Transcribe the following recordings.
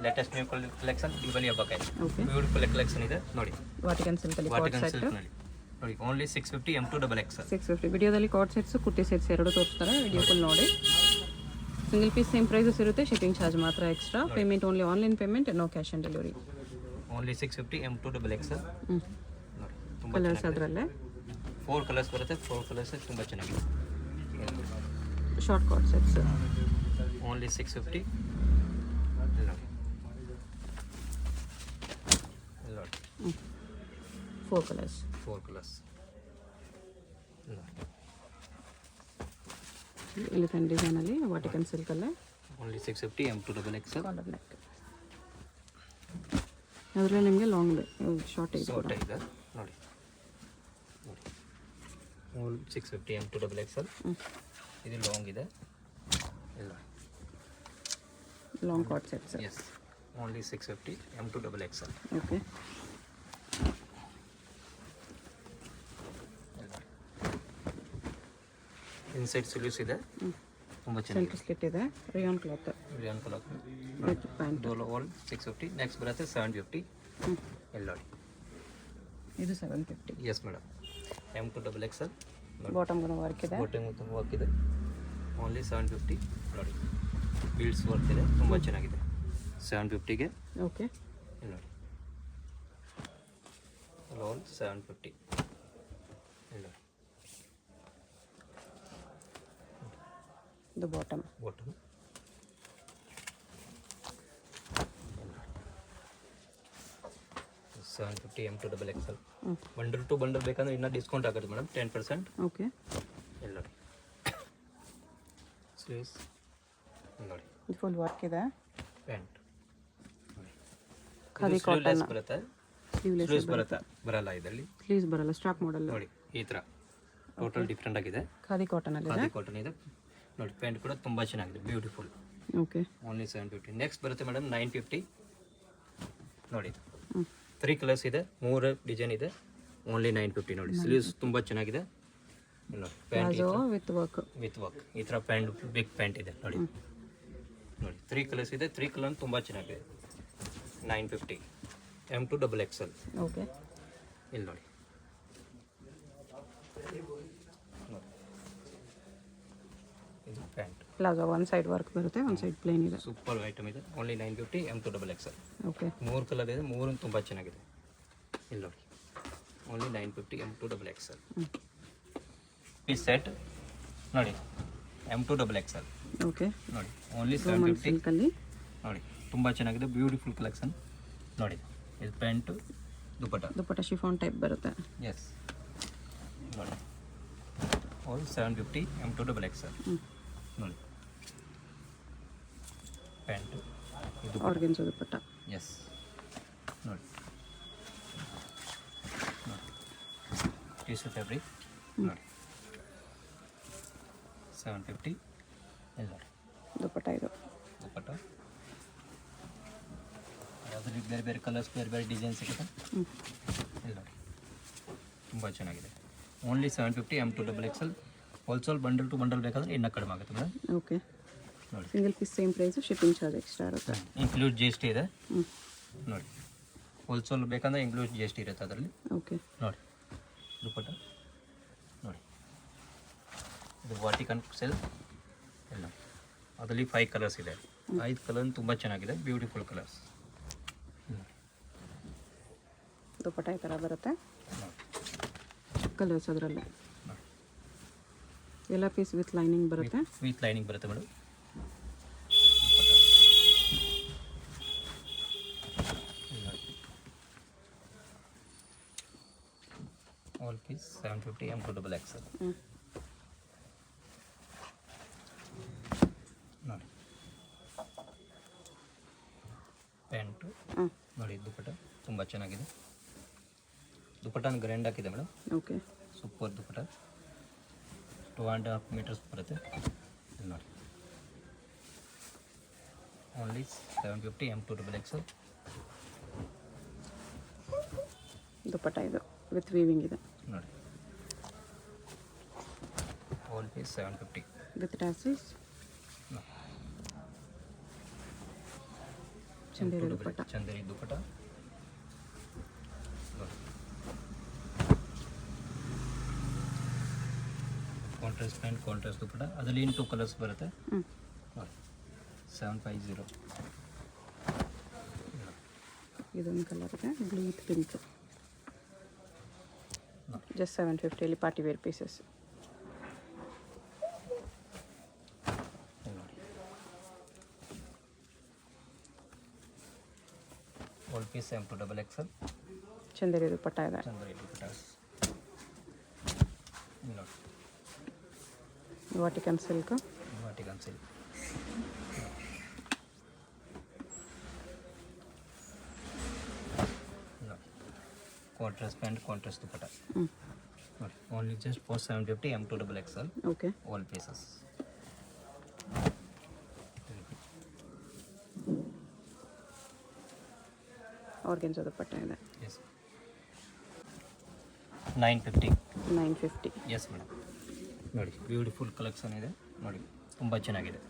Latest new collection Deepavali ಹಬ್ಬಕ್ಕೆ okay beautiful collection ಇದೆ ನೋಡಿ. ವಾಟಿಕನ್ ಸಿಲ್ಕಲ್ಲಿ ಕೋಟ್ ವಾಟಿಕನ್ ಸೆಟ್ ಸಿಲ್ಕ್ ನೋಡಿ ಓನ್ಲಿ 650 M2XXL 650. ವಿಡಿಯೋದಲ್ಲಿ ಕೋಟ್ ಸೆಟ್ಸು ಕುರ್ತಿ ಸೆಟ್ಸ್ ಎರಡು ತೋರಿಸ್ತಾರೆ. ವಿಡಿಯೋ ಫುಲ್ ನೋಡಿ. ಸಿಂಗಲ್ ಪೀಸ್ ಸೇಮ್ ಪ್ರೈಸಸ್ ಇರುತ್ತೆ. ಶಿಪ್ಪಿಂಗ್ ಚಾರ್ಜ್ ಮಾತ್ರ extra. Payment only online payment, no cash on delivery. Only 650 M2XXL ನೋಡಿ. ತುಂಬ ಕಲರ್ಸ್ ಅದರಲ್ಲೇ 4 ಕಲರ್ಸ್ ಬರುತ್ತೆ. 4 ಕಲರ್ಸ್ ತುಂಬ ಚೆನ್ನಾಗಿದೆ. ಶಾರ್ಟ್ ಕೋಟ್ ಸೆಟ್ಸ್ ಓನ್ಲಿ 650 ನೋಡಿ. 4 ಕಲರ್ಸ್ 4 ಕಲರ್ಸ್ ಎಲಿಫೆಂಟ್ ಡಿಸೈನಲ್ಲಿ ವಾಟಿಕನ್ ಸಿಲ್ಕಲ್ಲೇ ಓನ್ಲಿ 650 M2XXL ಕಾಲರ್ ನೆಕ್. ಅದರಲ್ಲೇ ನಿಮಗೆ ಲಾಂಗ್ ಇದೆ, ಶಾರ್ಟ್ ಇದೆ. ಶಾರ್ಟ್ ಇದೆ ನೋಡಿ. ಓಲ್ 650 M2XXL ಇದು ಲಾಂಗ್ ಇದೆ. ಇಲ್ಲ long coat sets. Yes only 650 M2XXL. Okay inside ಸಿಲ್ಯೂಸ್ ಇದೆ. ತುಂಬ ಸೆಲ್ಫ್ ಚೆನ್ನಾಗಿದೆ. ಸ್ಲಿಟ್ ಇದೆ. Rayon cloth rayon colour with pant. ಡೋಲೋ ಓಲ್ 650. ನೆಕ್ಸ್ಟ್ ಬರುತ್ತೆ 750. ಎಲ್ಲ ನೋಡಿ. ಇದು 750. Yes madam M2XXL bottom work ಇದೆ. ಬಾಟಮ್ ವರ್ಕ್ ಇದೆ. ಓನ್ಲಿ 750 ನೋಡಿ. ಬೀಡ್ಸ್ ವರ್ಕ್ ಇದೆ, ತುಂಬ ಚೆನ್ನಾಗಿದೆ. 750ಗೆ ಓಕೆ ಇಲ್ಲಿ ನೋಡಿ. ಆಲ್ 750 ಇಲ್ಲಿ ನೋಡಿ. ಇದು bottom. 750 M2XXL. Bundle to bundle ಬೇಕಂದ್ರೆ ಇನ್ನೂ ಡಿಸ್ಕೌಂಟ್ ಆಗುತ್ತೆ ಮೇಡಮ್, 10%. ಓಕೆ ಇಲ್ಲಿ ನೋಡಿ. ಸ್ಲೀವ್ಸ್ ನೋಡಿ. ಇದು ಫುಲ್ ವರ್ಕ್ ಇದೆ. ಪ್ಯಾಂಟ್ ಖಾದಿ ಕಾಟನ್ ಬರುತ್ತೆ. ಸ್ಲೀವ್ಲೆಸ್ ಬರುತ್ತೆ, ಬರಲ್ಲ ಇದರಲ್ಲಿ. ಸ್ಲೀವ್ಸ್ ಬರಲ್ಲ, ಸ್ಟ್ರಾಪ್ ಮಾಡಲ್ ನೋಡಿ ಈ ಥರ ಟೋಟಲ್ ಡಿಫ್ರೆಂಟ್ ಆಗಿದೆ. ಖಾದಿ ಕಾಟನ್ ಅಲ್ಲಿ ಖಾದಿ ಕಾಟನ್ ಇದೆ ನೋಡಿ. ಪ್ಯಾಂಟ್ ಕೂಡ ತುಂಬ ಚೆನ್ನಾಗಿದೆ, ಬ್ಯೂಟಿಫುಲ್. Okay only 750. ನೆಕ್ಸ್ಟ್ ಬರುತ್ತೆ ಮೇಡಮ್ 950 ನೋಡಿ. 3 ಕಲರ್ಸ್ ಇದೆ, 3 ಡಿಸೈನ್ ಇದೆ. ಓನ್ಲಿ 950 ನೋಡಿ. ಸ್ಲೀವ್ಸ್ ತುಂಬ ಚೆನ್ನಾಗಿದೆ ನೋಡಿ. ಪ್ಯಾಂಟ್ ವಿತ್ ವರ್ಕ್ ಈ ಥರ ಪ್ಯಾಂಟ್, ಬಿಗ್ ಪ್ಯಾಂಟ್ ಇದೆ ನೋಡಿ. ನೋಡಿ 3 ಕಲರ್ಸ್ ಇದೆ. 3 ಕಲರ್ ತುಂಬ ಚೆನ್ನಾಗಿದೆ. 950 M2XXL. ಓಕೆ ಇಲ್ಲಿ ನೋಡಿ. ಇದು pant palazzo one side work ಬರುತ್ತೆ, ಒನ್ ಸೈಡ್ ಪ್ಲೇನ್ ಇದೆ. ಸೂಪರ್ ಐಟಮ್ ಇದೆ. Only 950 M2XXL. ಓಕೆ 3 ಕಲರ್ ಇದೆ, 3 ತುಂಬ ಚೆನ್ನಾಗಿದೆ. ಇಲ್ಲಿ ನೋಡಿ. Only 950 M2XXL. ಈ ಸೆಟ್ ನೋಡಿ M2XXL ಓಕೆ ನೋಡಿ. ಓನ್ಲಿ 750 ಸಿಲ್ಕಲ್ಲಿ ನೋಡಿ. ತುಂಬ ಚೆನ್ನಾಗಿದೆ, ಬ್ಯೂಟಿಫುಲ್ ಕಲೆಕ್ಷನ್ ನೋಡಿ. ಇದು ಪ್ಯಾಂಟು, ದುಪ್ಪಟ್ಟ ಶಿಫಾನ್ ಟೈಪ್ ಬರುತ್ತೆ. ಎಸ್ ನೋಡಿ. ಓಲ್ 750 M2XXL ನೋಡಿ. ಪ್ಯಾಂಟು ಇದು ಆರ್ಗೆನ್ಸೋ ದುಪ್ಪಟ್ಟ. ಎಸ್ ನೋಡಿ. ಟಿಶ್ಯೂ ಫ್ಯಾಬ್ರಿಕ್ ನೋಡಿ. 750 ಇಲ್ಲಿ ನೋಡಿ. ದುಪ್ಪಟ್ಟ ಇದು ದುಪ್ಪಟ್ಟ ಅದರಲ್ಲಿ ಬೇರೆ ಬೇರೆ ಕಲರ್ಸ್, ಬೇರೆ ಬೇರೆ ಡಿಸೈನ್ ಸಿಗುತ್ತೆ. ಇಲ್ಲ ನೋಡಿ, ತುಂಬ ಚೆನ್ನಾಗಿದೆ. Only 750 M2XXL. Wholesale bundle to bundle ಬೇಕಾದರೆ ಇನ್ನೂ ಕಡಿಮೆ ಆಗುತ್ತೆ ಮೇಡಮ್. ಓಕೆ ನೋಡಿ. Single piece same price, shipping charge extra ಇರುತ್ತೆ. ಇನ್ಕ್ಲೂಡ್ GST ಇದೆ ನೋಡಿ. ಹೋಲ್ಸೇಲ್ ಬೇಕಂದ್ರೆ ಇನ್ಕ್ಲೂಡ್ GST ಇರುತ್ತೆ ಅದರಲ್ಲಿ. ಓಕೆ ನೋಡಿ ದುಪ್ಪಟ್ಟ ನೋಡಿ. ಇದು ವಾಟಿಕನ್ ಸಿಲ್ಕ್ ಎಲ್ಲ. ಅದರಲ್ಲಿ 5 ಕಲರ್ಸ್ ಇದೆ. 5 ಕಲರ್ ತುಂಬ ಚೆನ್ನಾಗಿದೆ, ಬ್ಯೂಟಿಫುಲ್ ಕಲರ್ಸ್. ದುಪ್ಪಟ್ಟ ಈ ಥರ ಬರುತ್ತೆ. ಕಲರ್ಸ್ ಅದರಲ್ಲೇ ಎಲ್ಲ ಪೀಸ್ ವಿತ್ ಲೈನಿಂಗ್ ಬರುತ್ತೆ. ವಿತ್ ಲೈನಿಂಗ್ ಬರುತ್ತೆ ಮೇಡಮ್. ಆಲ್ ಪೀಸ್ 750 M2XXL ನೋಡಿ. ಪ್ಯಾಂಟು ನೋಡಿ. ದುಪ್ಪಟ್ಟ ತುಂಬ ಚೆನ್ನಾಗಿದೆ. ದುಪ್ಪಟ್ಟನ ಗ್ರ್ಯಾಂಡ್ ಹಾಕಿದೆ ಮೇಡಮ್. ಓಕೆ ಸೂಪರ್ ದುಪ್ಪಟ್ಟ. 2.5 ಮೀಟರ್ಸ್ ಬರುತ್ತೆ ನೋಡಿ. Only 750 M2XXL. ದುಪ್ಪಟ್ಟ ಇದು ವಿತ್ ವೀವಿಂಗ್ ಇದೆ ನೋಡಿ. All piece 750 with tassels. Chanderi dupatta. Chanderi dupatta ನೋಡಿ. ಕಾಂಟ್ರಾಸ್ಟ್ ಪ್ಯಾಂಟ್ ಕಾಂಟ್ರಾಸ್ಟ್ ದುಪ್ಪಟ್ಟ ಅದರಲ್ಲಿ ಏನು 2 ಕಲರ್ಸ್ ಬರುತ್ತೆ ನೋಡಿ. 750 ಇದೊಂದು ಕಲರ್ ಇದೆ blue with pink. Just 750 party wear pieces. All piece M to XXL. Chanderi dupatta ಇದೆ. ಚಂದೇರಿ ದುಪ್ಪಟ್ಟ ನೋಡಿ. Vatican silk. ವಾಟಿಕನ್ ಸಿಲ್ಕ್ ನೋಡಿ. ಕಾಂಟ್ರಾಸ್ಟ್ ಪ್ಯಾಂಟ್ ಕಾಂಟ್ರಾಸ್ಟ್ ದುಪ್ಪಟ್ಟ ನೋಡಿ. Only just for 750 M to XXL. Okay. All pieces. Organza dupatta ಇದೆ. Yes 950. 950. Yes madam ನೋಡಿ. Beautiful collection ಇದೆ ನೋಡಿ. ತುಂಬ ಚೆನ್ನಾಗಿದೆ.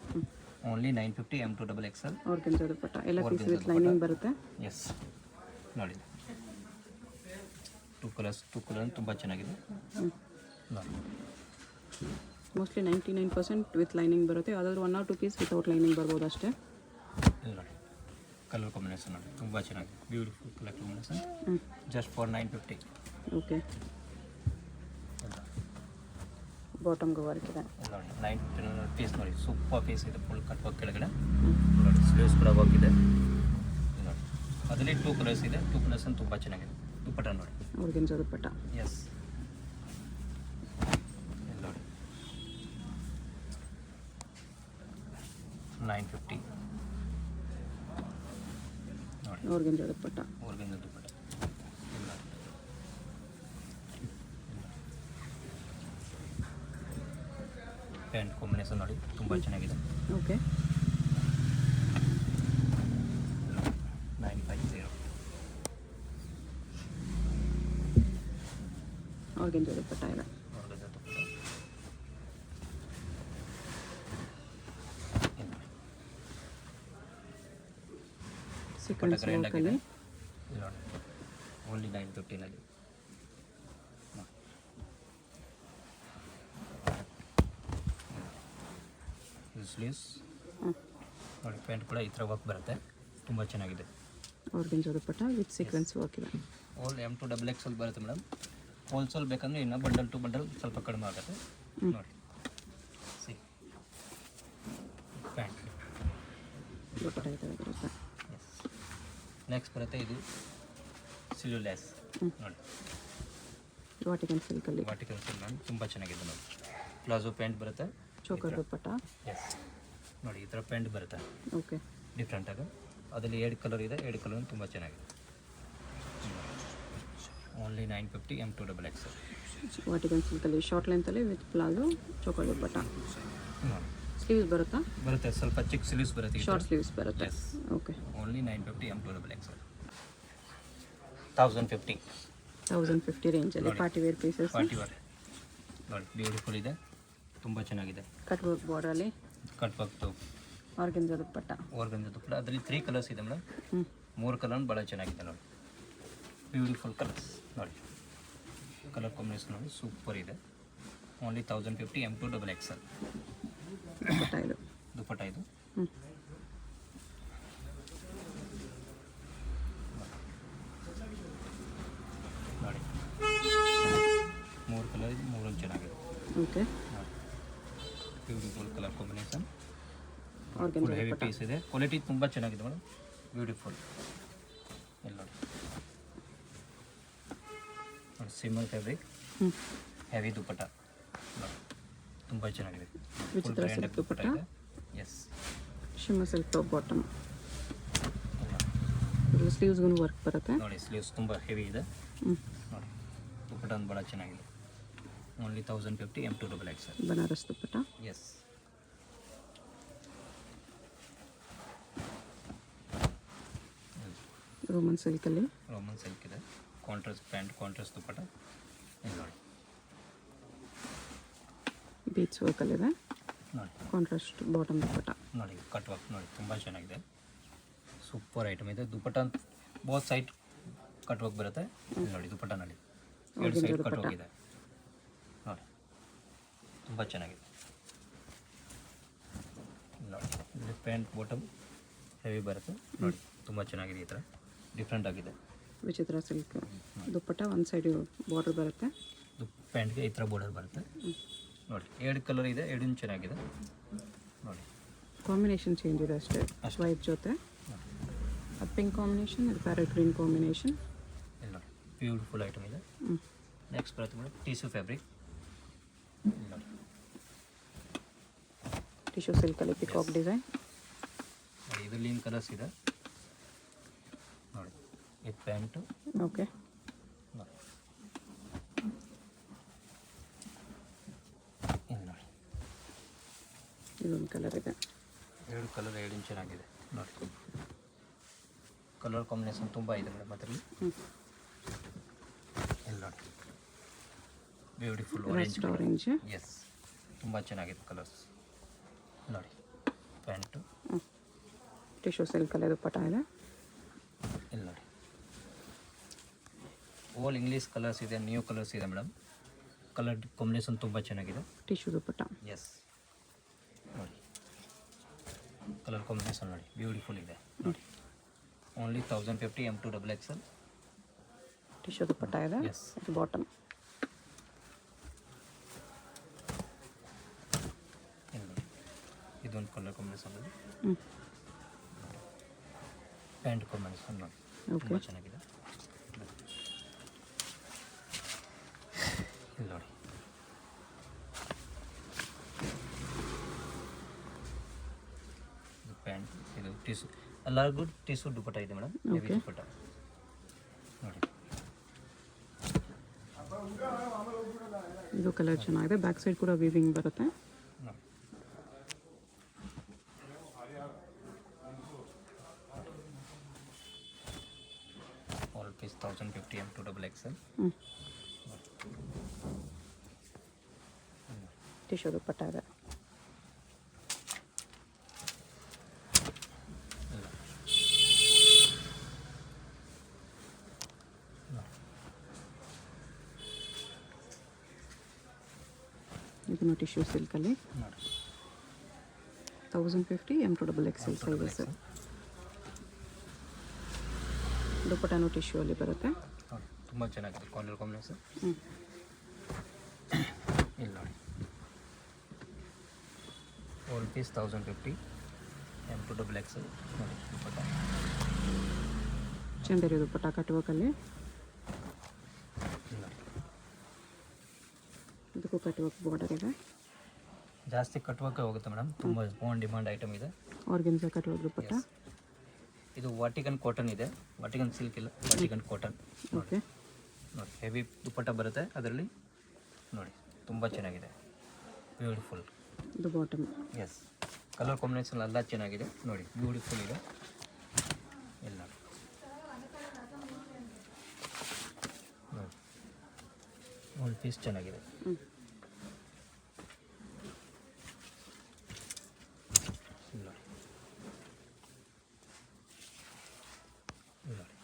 Only 950 M to XXL. Organza dupatta ಎಲ್ಲ ಪೀಸ್ ವಿತ್ ಲೈನಿಂಗ್ ಬರುತ್ತೆ. ಎಸ್ ನೋಡಿ. 2 ಕಲರ್ ತುಂಬ ಚೆನ್ನಾಗಿದೆ ನೋಡಿ. ಮೋಸ್ಟ್ಲಿ 99% ವಿತ್ ಲೈನಿಂಗ್ ಬರುತ್ತೆ. ಯಾವುದಾದ್ರೂ 1 or 2 ಪೀಸ್ ವಿತೌಟ್ ಲೈನಿಂಗ್ ಬರ್ಬೋದು ಅಷ್ಟೇ. ಇಲ್ಲಿ ನೋಡಿ ಕಲರ್ ಕಾಂಬಿನೇಷನ್ ನೋಡಿ ತುಂಬ ಚೆನ್ನಾಗಿದೆ. Beautiful colour combination just for 950. Okay. ಬಾಟಮ್ಗೆ ವರ್ಕ್ ಇದೆ ನೋಡಿ. 950 ಪೀಸ್ ನೋಡಿ. ಸೂಪರ್ ಪೀಸ್ ಇದೆ. ಫುಲ್ ಕಟ್ ವರ್ಕ್ ಕೆಳಗಡೆ ನೋಡಿ. ಸ್ಲೀವ್ಸ್ ಕೂಡ ವರ್ಕ್ ಇದೆ ನೋಡಿ. ಅದರಲ್ಲಿ 2 ಕಲರ್ಸ್ ಇದೆ. 2 ಕಲರ್ಸ್ ತುಂಬ ಚೆನ್ನಾಗಿದೆ. ದುಪ್ಪಟ್ಟ ನೋಡಿ. ಆರ್ಗೆನ್ಜಾ ದುಪ್ಪಟ್ಟ. ಎಸ್ ನೋಡಿ 950 ನೋಡಿ. ಆರ್ಗೆನ್ಜಾ ದುಪ್ಪಟ್ಟ. ಆರ್ಗೆನ್ಜಾ ದುಪ್ಪಟ್ಟ ಪ್ಯಾಂಟ್ ಕಾಂಬಿನೇಷನ್ ನೋಡಿ ತುಂಬ ಚೆನ್ನಾಗಿದೆ. ಓಕೆ. 950 ಆರ್ಗೆನ್ಜಾ ದುಪ್ಪಟ್ಟ ಇದೆ. ಆರ್ಗೆನ್ಜಾ ದುಪ್ಪಟ್ಟ ಸೀಕ್ವೆನ್ಸ್ ಗ್ರ್ಯಾಂಡ್ ಆಗಿದೆ. ವರ್ಕಲ್ಲಿ ಇಲ್ಲಿ ನೋಡಿ ಓನ್ಲಿ 950ನಲ್ಲಿ ಸ್ಲೀವ್ಸ್ ನೋಡಿ. ಪ್ಯಾಂಟ್ ಕೂಡ ಈ ಥರ ವರ್ಕ್ ಬರುತ್ತೆ. ತುಂಬ ಚೆನ್ನಾಗಿದೆ. ಆರ್ಗೆನ್ಜಾ ದುಪ್ಪಟ್ಟ ವಿತ್ ಸೀಕ್ವೆನ್ಸ್ ವರ್ಕ್ ಇದೆ. ಓಲ್ M to XXL ಬರುತ್ತೆ ಮೇಡಮ್. ಹೋಲ್ಸೇಲ್ ಬೇಕಂದರೆ ಇನ್ನು ಬಂಡಲ್ ಟು ಬಂಡಲ್ ಸ್ವಲ್ಪ ಕಡಿಮೆ ಆಗುತ್ತೆ ನೋಡಿ. ಸಿ ಪ್ಯಾಂಟ್ ದುಪ್ಪಟ್ಟ ಈ ಥರ ಬರುತ್ತೆ. ಎಸ್ ನೆಕ್ಸ್ಟ್ ಬರುತ್ತೆ ಇದು ಸಿಲ್ಯುಲೆಸ್ ನೋಡಿ. ವಾಟಿಕನ್ ಸಿಲ್ಕಲ್ಲಿ ವಾಟಿಕನ್ ಸಿಲ್ಕ್ ನೋಡಿ ತುಂಬ ಚೆನ್ನಾಗಿದೆ ನೋಡಿ. ಪ್ಲಾಜೋ ಪ್ಯಾಂಟ್ ಬರುತ್ತೆ. ಚೋಕರ್ ದುಪ್ಪಟ್ಟ. ಎಸ್ ನೋಡಿ ಈ ಥರ ಪ್ಯಾಂಟ್ ಬರುತ್ತೆ ಓಕೆ. ಡಿಫ್ರೆಂಟಾಗಿ. ಅದರಲ್ಲಿ 2 ಕಲರ್ ಇದೆ. 2 ಕಲರ್ ತುಂಬ ಚೆನ್ನಾಗಿದೆ. Only 950 M to XXL. Vatican ಸಿಲ್ಕಲ್ಲಿ ಶಾರ್ಟ್ ಲೆಂತಲ್ಲಿ ವಿತ್ ಪ್ಲಾಜೋ ಚೋಕರ್ ದುಪ್ಪಟ್ಟ. ನೋಡಿ ಸ್ಲೀವ್ಸ್ ಬರುತ್ತಾ? ಬರುತ್ತೆ. ಸ್ವಲ್ಪ ಚಿಕ್ಕ ಸ್ಲೀವ್ಸ್ ಬರುತ್ತೆ. ಶಾರ್ಟ್ ಸ್ಲೀವ್ಸ್ ಬರುತ್ತೆ. Yes okay. Only 950 M to XXL. 1050 1050 ರೇಂಜಲ್ಲಿ party wear pieces. Party wear ನೋಡಿ. ಬ್ಯೂಟಿಫುಲ್ ಇದೆ. ತುಂಬ ಚೆನ್ನಾಗಿದೆ. ಕಟ್ ವರ್ಕ್ ಬಾರ್ಡರಲ್ಲಿ cut work organza dupatta. Organza dupatta ಅದರಲ್ಲಿ 3 ಕಲರ್ಸ್ ಇದೆ ಮೇಡಮ್. 3 ಕಲರ್ ಭಾಳ ಚೆನ್ನಾಗಿದೆ ನೋಡಿ. ಬ್ಯೂಟಿಫುಲ್ ಕಲರ್ಸ್ ನೋಡಿ. ಕಲರ್ ಕಾಂಬಿನೇಷನ್ ನೋಡಿ ಸೂಪರ್ ಇದೆ. Only 1050 M to XXL. Dupatta ಇದು. ದುಪ್ಪಟ್ಟ ಇದು ನೋಡಿ. 3 ಕಲರ್ ಇದೆ. 3 ಚೆನ್ನಾಗಿದೆ. Okay. Beautiful colour combination. Organza full heavy dupatta. Piece ಇದೆ. ಕ್ವಾಲಿಟಿ ತುಂಬ ಚೆನ್ನಾಗಿದೆ ಮೇಡಮ್. ಬ್ಯೂಟಿಫುಲ್ ಎಲ್ಲ ನೋಡಿ. ಸಿಮ್ಮರ್ ಫ್ಯಾಬ್ರಿಕ್ ಹೆವಿ ದುಪ್ಪಟ್ಟ ನೋಡಿ. ತುಂಬ ಚೆನ್ನಾಗಿದೆ. ವಿಚಿತ್ರ silk dupatta. Yes shimmer silk top bottom. ಸ್ಲೀವ್ಸ್ಗೂ ವರ್ಕ್ ಬರುತ್ತೆ ನೋಡಿ. ಸ್ಲೀವ್ಸ್ ತುಂಬ ಹೆವಿ ಇದೆ ನೋಡಿ. ದುಪ್ಪಟ್ಟ ಒಂದು ಭಾಳ ಚೆನ್ನಾಗಿದೆ. Only 1050 M to XXL. Banaras dupatta. Yes Roman ಸಿಲ್ಕಲ್ಲಿ ರೋಮನ್ ಸಿಲ್ಕ್ ಇದೆ. ಕಾಂಟ್ರಾಸ್ಟ್ ಪ್ಯಾಂಟ್ ಕಾಂಟ್ರಾಸ್ಟ್ ದುಪ್ಪಟ್ಟ ಇಲ್ಲಿ ನೋಡಿ. ಬೀಚ್ ವರ್ಕಲ್ಲಿದೆ. ನೋಡಿ ಕಾಂಟ್ರಾಸ್ಟ್ ಬಾಟಮ್ ದುಪ್ಪಟ್ಟ. ನೋಡಿ ಕಟ್ ವರ್ಕ್ ನೋಡಿ ತುಂಬ ಚೆನ್ನಾಗಿದೆ. ಸೂಪರ್ ಐಟಮ್ ಇದೆ. Dupatta both side cut work ಬರುತ್ತೆ. ಇಲ್ಲಿ ನೋಡಿ ದುಪಟ್ಟ ನೋಡಿ, ಎರಡು ಸೈಡ್ ಕಟ್ ವರ್ಕ್ ಇದೆ ನೋಡಿ, ತುಂಬ ಚೆನ್ನಾಗಿದೆ ನೋಡಿ. ಇಲ್ಲಿ ಪ್ಯಾಂಟ್ ಬಾಟಮ್ ಹೆವಿ ಬರುತ್ತೆ ನೋಡಿ, ತುಂಬ ಚೆನ್ನಾಗಿದೆ. ಈ ಥರ ಡಿಫ್ರೆಂಟ್ ಆಗಿದೆ. ವಿಚಿತ್ರ ಸಿಲ್ಕ್ ದುಪ್ಪಟ್ಟ ಒಂದು ಸೈಡ್ ಬಾರ್ಡರ್ ಬರುತ್ತೆ, ಪ್ಯಾಂಟ್ಗೆ ಈ ಥರ ಬಾರ್ಡರ್ ಬರುತ್ತೆ ನೋಡಿ. 2 ಕಲರ್ ಇದೆ, 2 ಚೆನ್ನಾಗಿದೆ ನೋಡಿ. ಕಾಂಬಿನೇಷನ್ ಚೇಂಜ್ ಇದೆ ಅಷ್ಟೇ. ವೈಟ್ ಜೊತೆ ಅದು ಪಿಂಕ್ ಕಾಂಬಿನೇಷನ್, ಅದು ಪ್ಯಾರೆಟ್ ಗ್ರೀನ್ ಕಾಂಬಿನೇಷನ್. ಇಲ್ಲ ನೋಡಿ, ಬ್ಯೂಟಿಫುಲ್ ಐಟಮ್ ಇದೆ. ನೆಕ್ಸ್ಟ್ ಬರುತ್ತೆ ಮೇಡಮ್ ಟಿಶ್ಯೂ ಫ್ಯಾಬ್ರಿಕ್ ನೋಡಿ, ಟಿಶ್ಯೂ ಸಿಲ್ಕಲ್ಲಿ ಪಿಕಾಕ್ ಡಿಸೈನ್. ಇದು ಲೀನ್ ಕಲರ್ಸ್ ಇದೆ ನೋಡಿ. ಇದು ಪ್ಯಾಂಟು ಓಕೆ. ನೋಡಿ, ಇಲ್ಲಿ ನೋಡಿ ಇದೊಂದು ಕಲರ್ ಇದೆ. 2 ಕಲರ್ 2 ಚೆನ್ನಾಗಿದೆ ನೋಡಿ. ಕಲರ್ ಕಾಂಬಿನೇಷನ್ ತುಂಬ ಇದೆ ಮೇಡಮ್ ಅದರಲ್ಲಿ. ಇಲ್ಲಿ ನೋಡಿ, ಬ್ಯೂಟಿಫುಲ್ ಆರೆಂಜ್. ಎಸ್, ತುಂಬ ಚೆನ್ನಾಗಿದೆ ಕಲರ್ಸ್ ನೋಡಿ. ಪ್ಯಾಂಟು ಟಿಶ್ಯೂ ಸಿಲ್ಕಲ್ಲಿ ದುಪ್ಪಟ್ಟ ಇದೆ. ಇಲ್ಲಿ ನೋಡಿ, ಓಲ್ ಇಂಗ್ಲೀಷ್ ಕಲರ್ಸ್ ಇದೆ, ನ್ಯೂ ಕಲರ್ಸ್ ಇದೆ ಮೇಡಮ್. ಕಲರ್ ಕಾಂಬಿನೇಷನ್ ತುಂಬ ಚೆನ್ನಾಗಿದೆ. ಟಿಶ್ಯೂ ದುಪ್ಪಟ್ಟ. ಎಸ್ ನೋಡಿ, ಕಲರ್ ಕಾಂಬಿನೇಷನ್ ನೋಡಿ, ಬ್ಯೂಟಿಫುಲ್ ಇದೆ ನೋಡಿ. Only 1050 M2 XXL. Tissue dupatta ಇದೆ. Yes, bottom. ಇಲ್ಲಿ ನೋಡಿ, ಇದೊಂದು ಕಲರ್ ಕಾಂಬಿನೇಷನ್ ಇದೆ. ಹ್ಞೂ. ಪ್ಯಾಂಟ್ ಕಾಂಬಿನೇಷನ್ ನೋಡಿ, ತುಂಬ ಚೆನ್ನಾಗಿದೆ. ಇಲ್ಲಿ ನೋಡಿ, ಇದು ಪ್ಯಾಂಟ್, ಇದು ಟಿಶ್ಯೂ, ಎಲ್ಲರಿಗೂ ಟಿಶ್ಯೂ ದುಪಟ್ಟ ಇದೆ ಮೇಡಮ್. ಹೆವಿ ದುಪಟ್ಟ ನೋಡಿ. ಇದು ಕಲರ್ ಚೆನ್ನಾಗಿದೆ. ಬ್ಯಾಕ್ ಸೈಡ್ ಕೂಡ ವೀವಿಂಗ್ ಬರುತ್ತೆ. ನೋಡಿ, all piece 1050 M2 XXL. Tissue dupatta ಇದೆ. ಇದನ್ನು ಟಿಶ್ಯೂ ಸಿಲ್ಕಲ್ಲಿ ನೋಡಿ, 1050 M2 XXL ಸೈಜಸ್. ದುಪ್ಪಟ್ಟನು ಟಿಶ್ಯೂ ಅಲ್ಲಿ ಬರುತ್ತೆ. ನೋಡಿ, ತುಂಬ ಚೆನ್ನಾಗಿದೆ ಕಲರ್ ಕಾಂಬಿನೇಷನ್. ಇಲ್ಲಿ ನೋಡಿ, ಆಲ್ ಪೀಸ್ 1050 M2 XXL ನೋಡಿ. ದುಪಟ್ಟ ಚಂದೇರಿ ದುಪ್ಪಟ್ಟ ಕಟ್ಟುವಕಲ್ಲಿ. ಇಲ್ಲಿ ನೋಡಿ, ಇದಕ್ಕೂ ಕಟ್ಟುವಕ್ ಬಾರ್ಡರ್ ಇದೆ. ಜಾಸ್ತಿ ಕಟ್ವಕ್ಕೆ ಹೋಗುತ್ತೆ ಮೇಡಮ್, ತುಂಬ ಆನ್ ಡಿಮಾಂಡ್ ಐಟಮ್ ಇದೆ. ಆರ್ಗೆನ್ಸಾ ಕಟ್ಟುವಕ್ ದುಪ್ಪಟ್ಟ. ಇದು ವಾಟಿಕನ್ ಕಾಟನ್ ಇದೆ, ವಾಟಿಕನ್ ಸಿಲ್ಕ್ ಇಲ್ಲ, ವಾಟಿಕನ್ ಕಾಟನ್ ಓಕೆ. ನೋಡಿ, ಹೆವಿ ದುಪ್ಪಟ್ಟ ಬರುತ್ತೆ ಅದರಲ್ಲಿ ನೋಡಿ, ತುಂಬ ಚೆನ್ನಾಗಿದೆ, ಬ್ಯೂಟಿಫುಲ್. ಇದು ಬಾಟಮ್. ಎಸ್, ಕಲರ್ ಕಾಂಬಿನೇಷನ್ ಎಲ್ಲ ಚೆನ್ನಾಗಿದೆ ನೋಡಿ, ಬ್ಯೂಟಿಫುಲ್ ಇದೆ. ಇಲ್ಲ ನೋಡಿ, ಒಂದು ಪೀಸ್ ಚೆನ್ನಾಗಿದೆ. ಇಲ್ಲ ನೋಡಿ,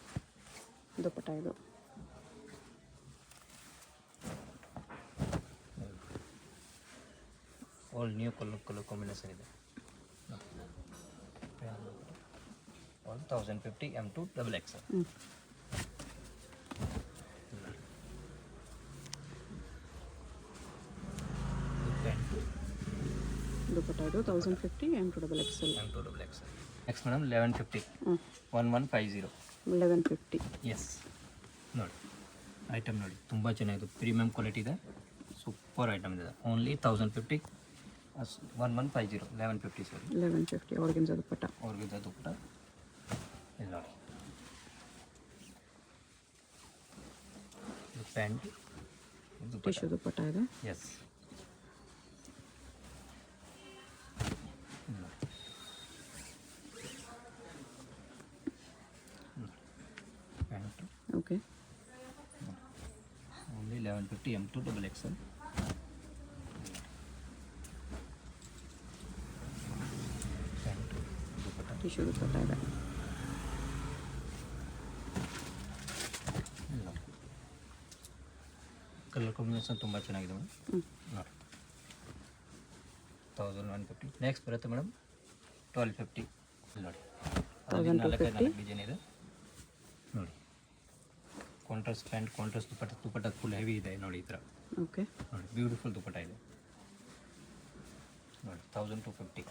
ದುಪ್ಪಟ್ಟ ಇದು. ಆಲ್ ನ್ಯೂ ಕಲರ್ ಕಾಂಬಿನೇಷನ್ ಇದೆ. All 1050 M2 XXL. ದುಪ್ಪಟ್ಟ ಇದು 1050 M2 XXL. Next madam 1150 1150. 1150. Yes ನೋಡಿ, ಐಟಮ್ ನೋಡಿ, ತುಂಬ ಚೆನ್ನಾಗಿದೆ, ಪ್ರೀಮಿಯಂ ಕ್ವಾಲಿಟಿ ಇದೆ, ಸೂಪರ್ ಐಟಮ್ ಇದೆ. Only 1050 1150 1150 sorry 1150 organza dupatta. Organza dupatta. ಇಲ್ಲಿ ನೋಡಿ, ಇದು ಪ್ಯಾಂಟ್, ಟಿಶ್ಯೂ ದುಪ್ಪಟ್ಟ ಇದೆ. Yes, pant okay. Only 1150 M2 XXL. Tissue dupatta ಇದೆ. ಕಲರ್ ಕಾಂಬಿನೇಷನ್ ತುಂಬ ಚೆನ್ನಾಗಿದೆ ಮೇಡಮ್ ನೋಡಿ 1150. ನೆಕ್ಸ್ಟ್ ಬರುತ್ತೆ ಮೇಡಮ್ 1250 ನೋಡಿ. ಅದರಲ್ಲಿ 4 ಡಿಸೈನ್ ಇದೆ ನೋಡಿ. Contrast pant, contrast dupatta full heavy ಇದೆ ನೋಡಿ. ಈ ಥರ ಓಕೆ ನೋಡಿ, ಬ್ಯೂಟಿಫುಲ್ ದುಪಟ್ಟ ಇದೆ ನೋಡಿ. 1250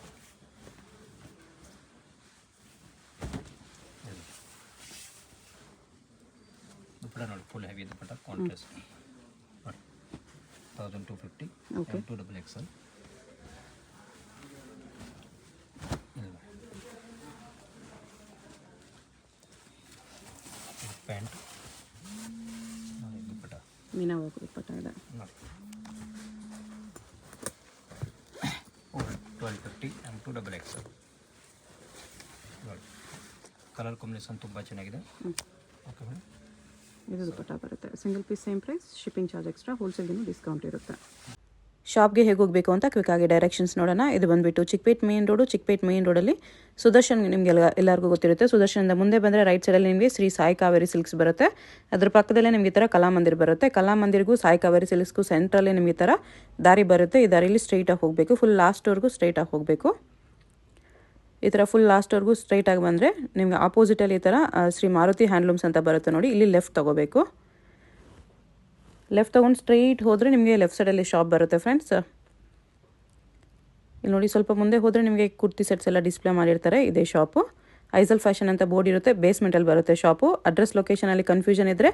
ದುಪಟ್ಟ ನೋಡಿ, ಫುಲ್ ಹೆವಿ ದುಪಟ್ಟ ಕಾಂಟ್ರಾಸ್ಟ್ ನೋಡಿ. 1250 M2XXL. ಪ್ಯಾಂಟ್ ನೋಡಿ, ದುಪಟ್ಟ ಮೀನಾ ವರ್ಕ್ ದುಪಟ್ಟ ಇದೆ ನೋಡಿ. 1250 M2XXL ನೋಡಿ. ಕಲರ್ ಕಾಂಬಿನೇಷನ್ ತುಂಬ ಚೆನ್ನಾಗಿದೆ. ಓಕೆ ಮೇಡಮ್, ಇದು ದುಪಟ್ಟ ಬರುತ್ತೆ. Single piece same price, shipping charge extra, ಹೋಲ್ಸೇಲ್ಗೂ ಡಿಸ್ಕೌಂಟ್ ಇರುತ್ತೆ. ಶಾಪ್ಗೆ ಹೇಗೆ ಹೋಗಬೇಕು ಅಂತ ಕ್ವಿಕ್ಕಾಗಿ ಡೈರೆಕ್ಷನ್ಸ್ ನೋಡೋಣ. ಇದು ಬಂದುಬಿಟ್ಟು Chickpet main road. Chickpet main ರೋಡಲ್ಲಿ ಸುದರ್ಶನ್ ನಿಮಗೆ ಎಲ್ಲರಿಗೂ ಗೊತ್ತಿರುತ್ತೆ. ಸುದರ್ಶನದ ಮುಂದೆ ಬಂದರೆ ರೈಟ್ ಸೈಡಲ್ಲಿ ನಿಮಗೆ ಶ್ರೀ ಸಾಯಿ ಕಾವೇರಿ ಸಿಲ್ಕ್ಸ್ ಬರುತ್ತೆ. ಅದ್ರ ಪಕ್ಕದಲ್ಲೇ ನಿಮಗೆ ಈ ಥರ ಕಲಾಮಂದಿರ್ ಬರುತ್ತೆ. ಕಲಾಮಂದಿರ್ಗೂ ಸಾಯಿ ಕಾವೇರಿ ಸಿಲ್ಕ್ಸ್ಗೂ ಸೆಂಟ್ರಲ್ಲಿ ನಿಮಗೆ ಈ ಥರ ದಾರಿ ಬರುತ್ತೆ. ಈ ದಾರಿಯಲ್ಲಿ ಸ್ಟ್ರೈಟಾಗಿ ಹೋಗಬೇಕು, ಫುಲ್ ಲಾಸ್ಟ್ವರೆಗೂ ಸ್ಟ್ರೈಟಾಗಿ ಹೋಗಬೇಕು. ಈ ಥರ ಫುಲ್ ಲಾಸ್ಟ್ವರೆಗೂ ಸ್ಟ್ರೈಟಾಗಿ ಬಂದರೆ ನಿಮಗೆ ಆಪೋಸಿಟಲ್ಲಿ ಈ ಥರ ಶ್ರೀ ಮಾರುತಿ ಹ್ಯಾಂಡ್ಲೂಮ್ಸ್ ಅಂತ ಬರುತ್ತೆ ನೋಡಿ. ಇಲ್ಲಿ ಲೆಫ್ಟ್ ತೊಗೋಬೇಕು. ಲೆಫ್ಟ್ ತೊಗೊಂಡು ಸ್ಟ್ರೈಟ್ ಹೋದರೆ ನಿಮಗೆ ಲೆಫ್ಟ್ ಸೈಡಲ್ಲಿ ಶಾಪ್ ಬರುತ್ತೆ ಫ್ರೆಂಡ್ಸ್. ಇಲ್ಲಿ ನೋಡಿ, ಸ್ವಲ್ಪ ಮುಂದೆ ಹೋದರೆ ನಿಮಗೆ ಕುರ್ತಿ ಸೆಟ್ಸ್ ಎಲ್ಲ ಡಿಸ್ಪ್ಲೇ ಮಾಡಿರ್ತಾರೆ. ಇದೇ ಶಾಪು. ಐಸಲ್ ಫ್ಯಾಷನ್ ಅಂತ ಬೋರ್ಡ್ ಇರುತ್ತೆ, ಬೇಸ್ಮೆಂಟಲ್ಲಿ ಬರುತ್ತೆ ಶಾಪು. ಅಡ್ರೆಸ್ ಲೊಕೇಶನಲ್ಲಿ ಕನ್ಫ್ಯೂಷನ್ ಇದ್ದರೆ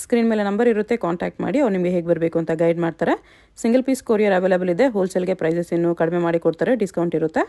ಸ್ಕ್ರೀನ್ ಮೇಲೆ ನಂಬರ್ ಇರುತ್ತೆ, ಕಾಂಟ್ಯಾಕ್ಟ್ ಮಾಡಿ. ಅವ್ರು ನಿಮಗೆ ಹೇಗೆ ಬರಬೇಕು ಅಂತ ಗೈಡ್ ಮಾಡ್ತಾರೆ. ಸಿಂಗಲ್ ಪೀಸ್ ಕೊರಿಯರ್ ಅವೈಲೇಬಲ್ ಇದೆ. ಹೋಲ್ಸೇಲ್ಗೆ ಪ್ರೈಸಸ್ ಇನ್ನೂ ಕಡಿಮೆ ಮಾಡಿ ಕೊಡ್ತಾರೆ, ಡಿಸ್ಕೌಂಟ್ ಇರುತ್ತೆ.